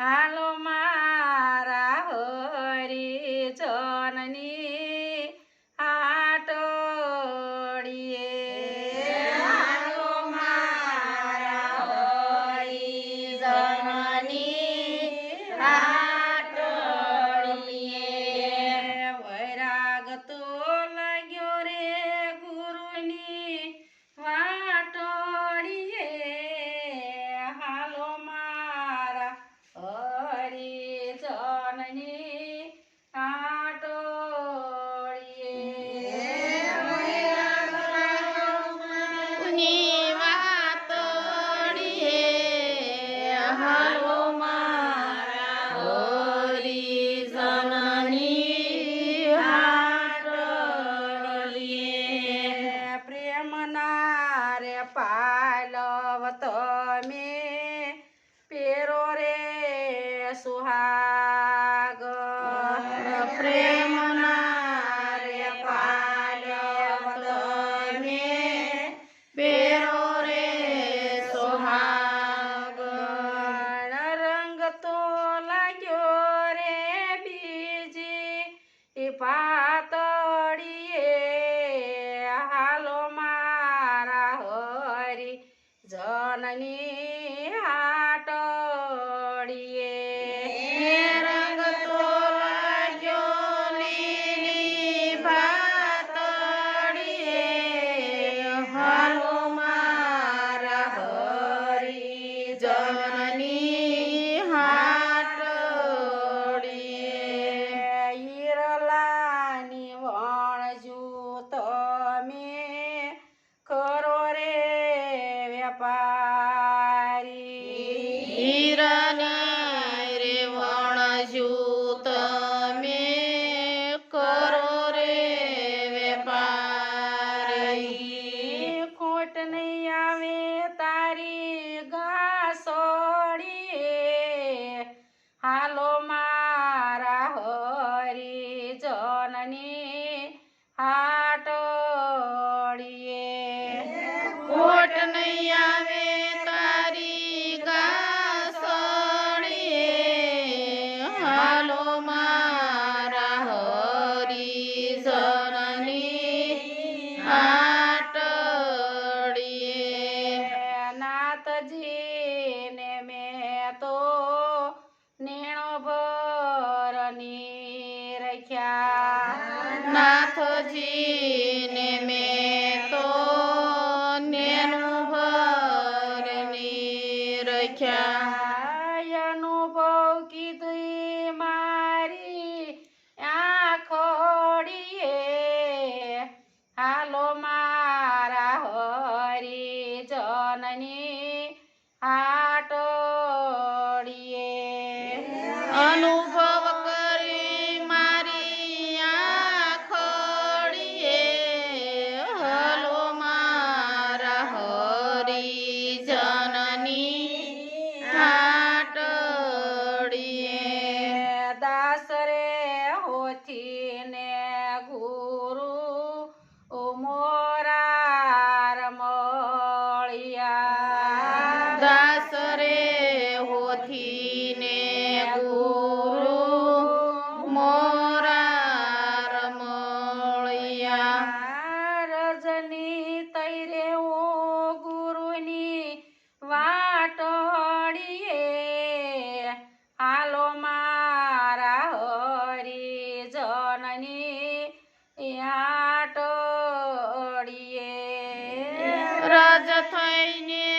હાલો મારા હરિજનની હાટડીએ હાલો મારા હરિજનની હાટડીએ વૈરાગ તો લાગ્યો રે ગુરુની વાટડીએ હાલો મારા હરિજનની હાટડીએ ની વાતડીએ હાલો મારા હરિજનની હાટડીએ પ્રેમના રે પાલવ તમે પેરો રે સુહાગ પ્રેમના રે પાલવ તમે પેરો રે સોહાગ રંગ તો લાગ્યો રે બીજી પાતળીએ હાલો મારા હરી જનની હાટડીએ રંગ તો લાગ્યો લીલી ભાતડીએ હાલો મારા હરિજનની હાટડીએ ઈરલાની વણજુ તમે કરો રે વેપારી હીરાની રે વણજુ તમે કરો રે વેપારી ખોટ નહીં આવે તારી ઘાસડીએ હાલો મારા હરિજનની હાટડીએ ખોટ નહીં આવે તારી ગાસડીએ હાલો મારા હરિજનની હાટડીએ નાથજીને મેં તો નેણો ભરની રખ્યા નાથજીને મેં તો નેનું ભરની રખ્યા અનુભવ કીધું મારી આંખડીએ હાલો મારા હરિજનની હાટડીએ અનુભવ કરી મારી આંખડીએ હાલો મારા હરિજનની હાટડીએ દાસરે હોથીને ગુરુ મોરાર મળ્યા દાસરે હોથીને ગુરુ મોરાર મળ્યા રજની તૈરે ઓ ગુરુની વાટડીએ હાલો મારા હરિજનની હાટડીએ રજ થઈને